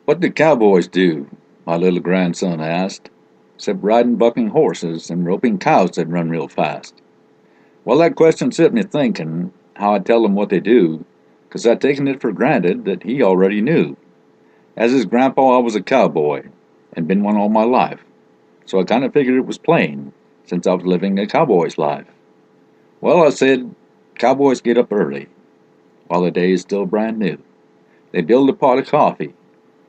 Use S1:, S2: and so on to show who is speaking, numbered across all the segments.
S1: What did cowboys do? My little grandson asked, except riding bucking horses and roping cows that run real fast. Well, that question set me thinking how I'd tell him what they do, 'cause I'd taken it for granted that he already knew. As his grandpa, I was a cowboy, and been one all my life, so I kind of figured it was plain, since I was living a cowboy's life. Well, I said, cowboys get up early, while the day is still brand new. They build a pot of coffee,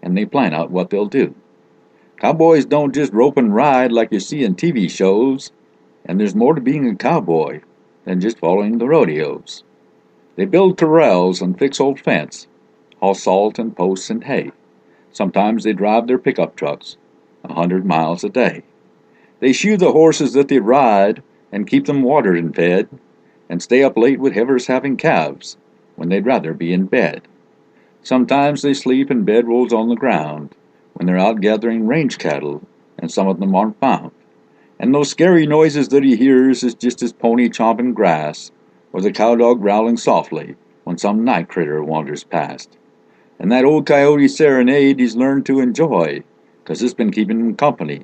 S1: and they plan out what they'll do. Cowboys don't just rope and ride like you see in TV shows, and there's more to being a cowboy than just following the rodeos. They build corrals and fix old fence, haul salt and posts and hay. Sometimes they drive their pickup trucks 100 miles a day. They shoe the horses that they ride and keep them watered and fed, and stay up late with heifers having calves when they'd rather be in bed. Sometimes they sleep in bedrolls on the ground when they're out gathering range cattle and some of them aren't found. And those scary noises that he hears is just his pony chomping grass or the cowdog growling softly when some night critter wanders past. And that old coyote serenade he's learned to enjoy, 'cause it's been keeping him company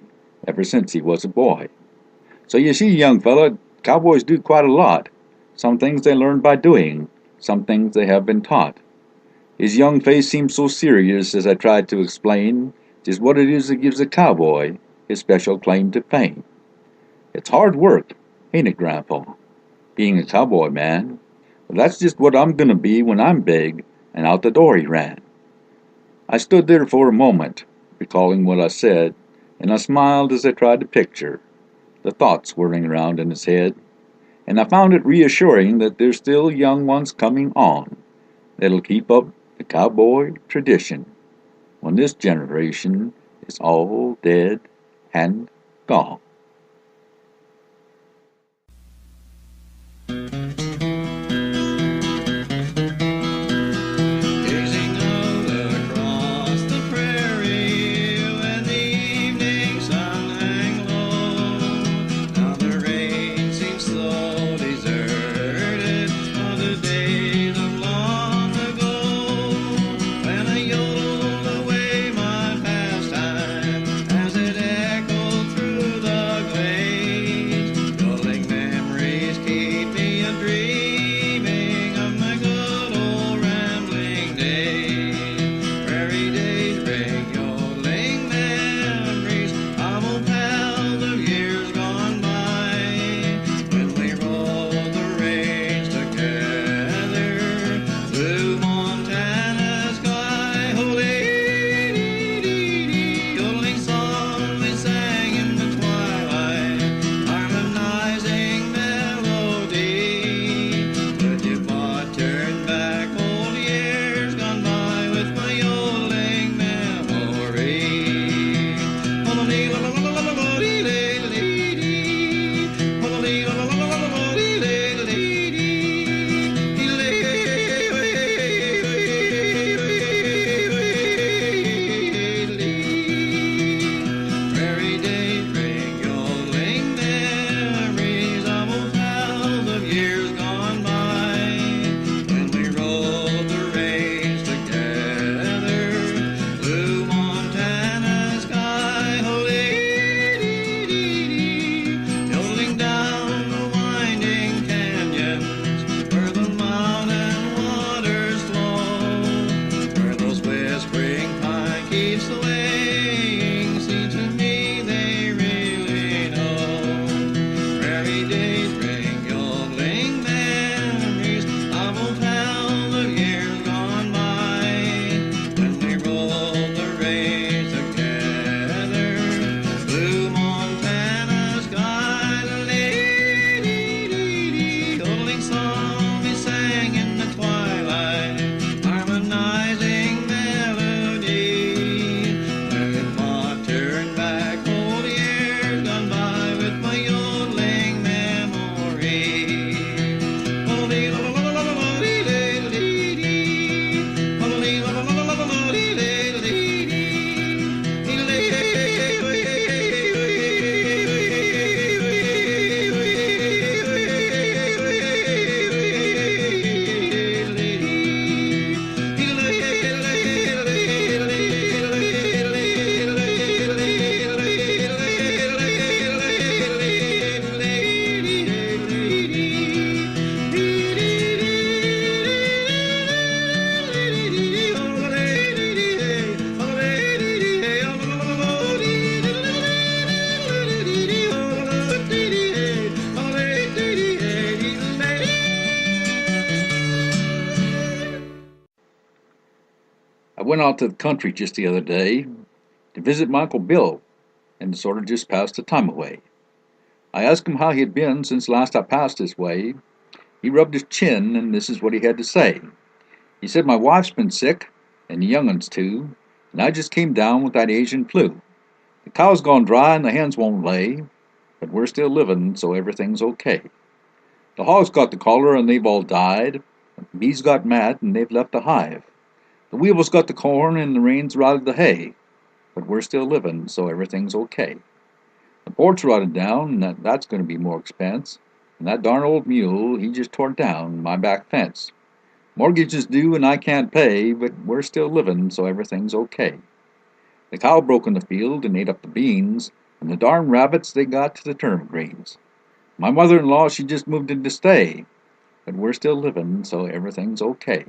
S1: ever since he was a boy. So you see, young fella, cowboys do quite a lot. Some things they learn by doing, some things they have been taught. His young face seemed so serious as I tried to explain just what it is that gives a cowboy his special claim to fame. It's hard work, ain't it, Grandpa? Being a cowboy, man. But that's just what I'm gonna be when I'm big and out the door he ran. I stood there for a moment, recalling what I said, and I smiled as I tried to picture the thoughts whirling around in his head, and I found it reassuring that there's still young ones coming on that'll keep up the cowboy tradition when this generation is all dead and gone.
S2: Gazing out across the prairie when the evening sun hangs low. Now the rain seems so deserted of the days of long ago, when I yodeled away my pastime as it echoed through the
S1: I went out to the country just the other day to visit my Uncle Bill and sort of just pass the time away. I asked him how he had been since last I passed his way. He rubbed his chin, and this is what he had to say. He said, "My wife's been sick, and the young'uns too, and I just came down with that Asian flu. The cow's gone dry and the hens won't lay, but we're still living, so everything's okay. The hogs got the cholera and they've all died. The bees got mad and they've left the hive. The weevils got the corn and the rains rotted the hay, but we're still living, so everything's okay. The porch rotted down, and that's going to be more expense. And that darn old mule, he just tore down my back fence. Mortgage is due and I can't pay, but we're still living, so everything's okay. The cow broke in the field and ate up the beans, and the darn rabbits, they got to the turnip greens. My mother-in-law, she just moved in to stay, but we're still living, so everything's okay.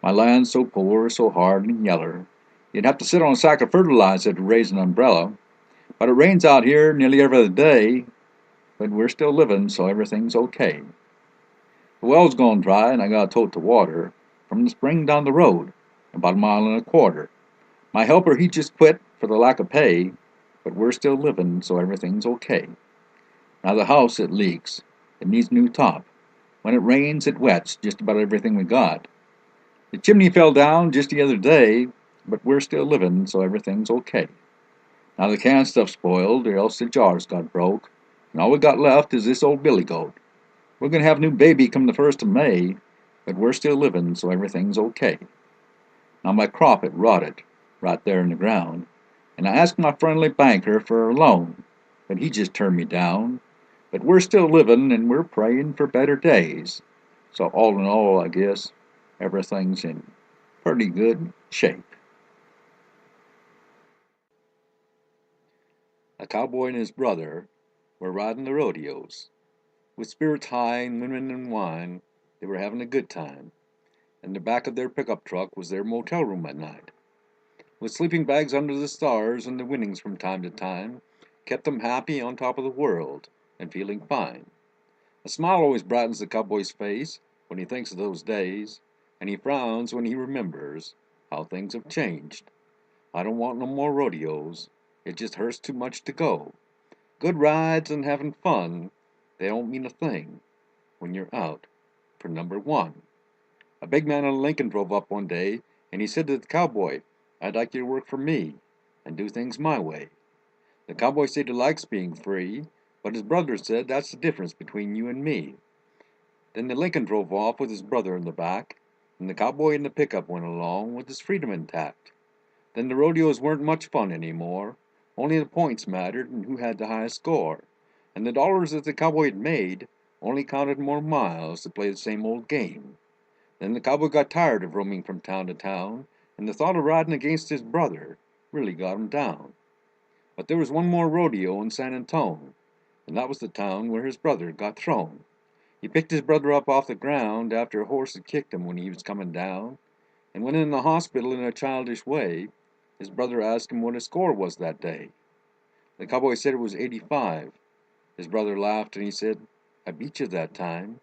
S1: My land's so poor, so hard and yeller, you'd have to sit on a sack of fertilizer to raise an umbrella. But it rains out here nearly every other day, but we're still living, so everything's okay. The well's gone dry, and I got a tote to water from the spring down the road, about a mile and a quarter. My helper, he just quit for the lack of pay, but we're still living, so everything's okay. Now the house, it leaks. It needs new top. When it rains, it wets just about everything we got. The chimney fell down just the other day, but we're still living, so everything's okay. Now the canned stuff's spoiled, or else the jars got broke, and all we got left is this old billy goat. We're going to have a new baby come the 1st of May, but we're still living, so everything's okay. Now my crop, it rotted, right there in the ground, and I asked my friendly banker for a loan, but he just turned me down. But we're still living, and we're praying for better days. So all in all, I guess, everything's in pretty good shape. A cowboy and his brother were riding the rodeos. With spirits high and women and wine, they were having a good time. In the back of their pickup truck was their motel room at night. With sleeping bags under the stars and the winnings from time to time, kept them happy on top of the world and feeling fine. A smile always brightens the cowboy's face when he thinks of those days, and he frowns when he remembers how things have changed. I don't want no more rodeos. It just hurts too much to go. Good rides and having fun, they don't mean a thing when you're out for number one. A big man in a Lincoln drove up one day, and he said to the cowboy, "I'd like you to work for me and do things my way." The cowboy said he likes being free, but his brother said that's the difference between you and me. Then the Lincoln drove off with his brother in the back, and the cowboy in the pickup went along with his freedom intact. Then the rodeos weren't much fun anymore. Only the points mattered and who had the highest score. And the dollars that the cowboy had made only counted more miles to play the same old game. Then the cowboy got tired of roaming from town to town, and the thought of riding against his brother really got him down. But there was one more rodeo in San Antone, and that was the town where his brother got thrown. He picked his brother up off the ground after a horse had kicked him when he was coming down, and went in the hospital in a childish way. His brother asked him what his score was that day. The cowboy said it was 85. His brother laughed and he said, "I beat you that time."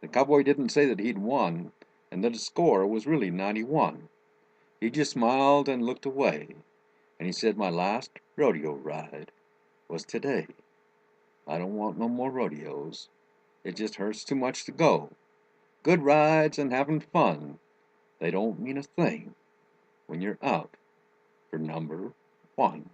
S1: The cowboy didn't say that he'd won, and that his score was really 91. He just smiled and looked away, and he said, "My last rodeo ride was today. I don't want no more rodeos. It just hurts too much to go. Good rides and having fun, they don't mean a thing when you're out for number one."